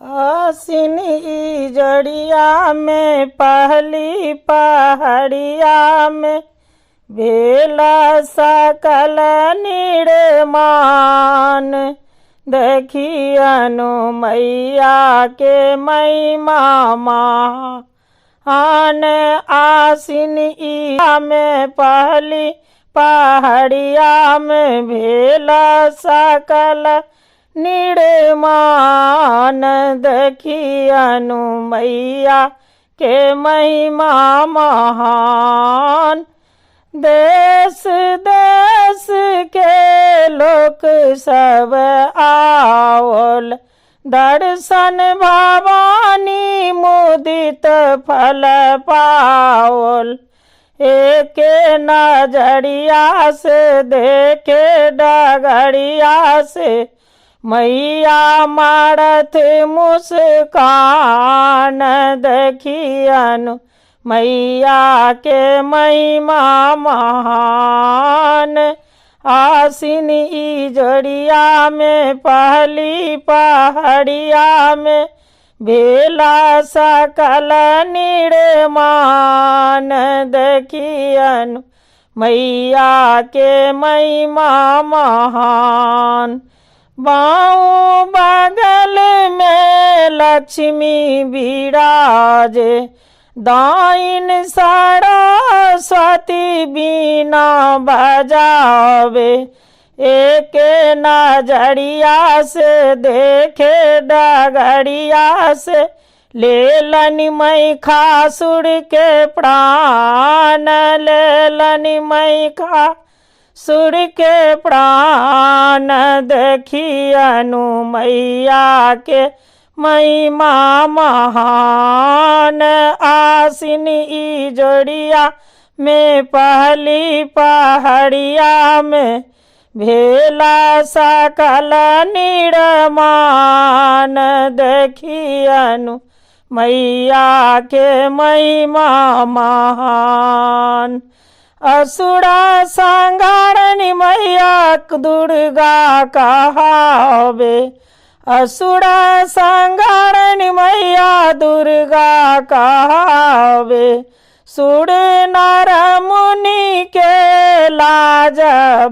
आसिनी जड़िया में पहली पहाड़िया में भेला सकल निर्माण। देखियनु मैया के महिमा महान। आसिनी में पहली पहाड़िया में भेला सकल निर्माण। देखियनु मैया के महिमा महान। देश देश के लोग सब आवल दर्शन भवानी मुदित फल पावल। एक नजरिया से देखे डगरिया से मैया मारत मुस्कान। देखियनु मैया के महिमा महान। आसिनी जड़िया में पहली पहाड़िया में भेला सकल निर्माण। देखियनु मैया के महिमा महान। बाऊं बगल में लक्ष्मी विराजे दाइन सरस्वती बीना बजावे। एक नजरिया से देखे डगरिया से लेलनि महिषासुर के प्राण। लेलनि महिषासुर के प्राण। देखियनु मैया के महिमा महान। आसिनी जड़िया में पहली पहाड़िया में भेला सकल निर्माण। देखियनु मैया के महिमा महान। असुरा संहारनि मैया दुर्गा कहावे। असुरा संहारनि मैया दुर्गा कहावे। सुर नर मुनि के लाज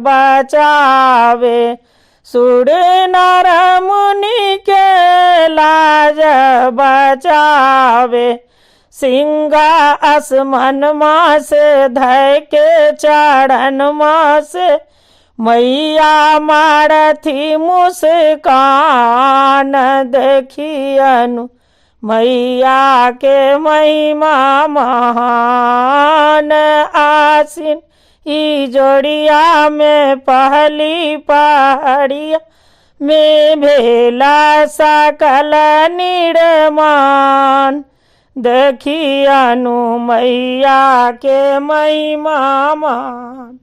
बचावे। सुर नर मुनि के लाज बचावे। सिंह आसमान माँ से धय के चरण माँ से मैया मारथी मुस्कान। देखियनु मैया के महिमा महान। आसिन ई जोड़िया में पहली पहाड़िया में भेला सकल निर्माण। देखियनु मैया के महिमा महान।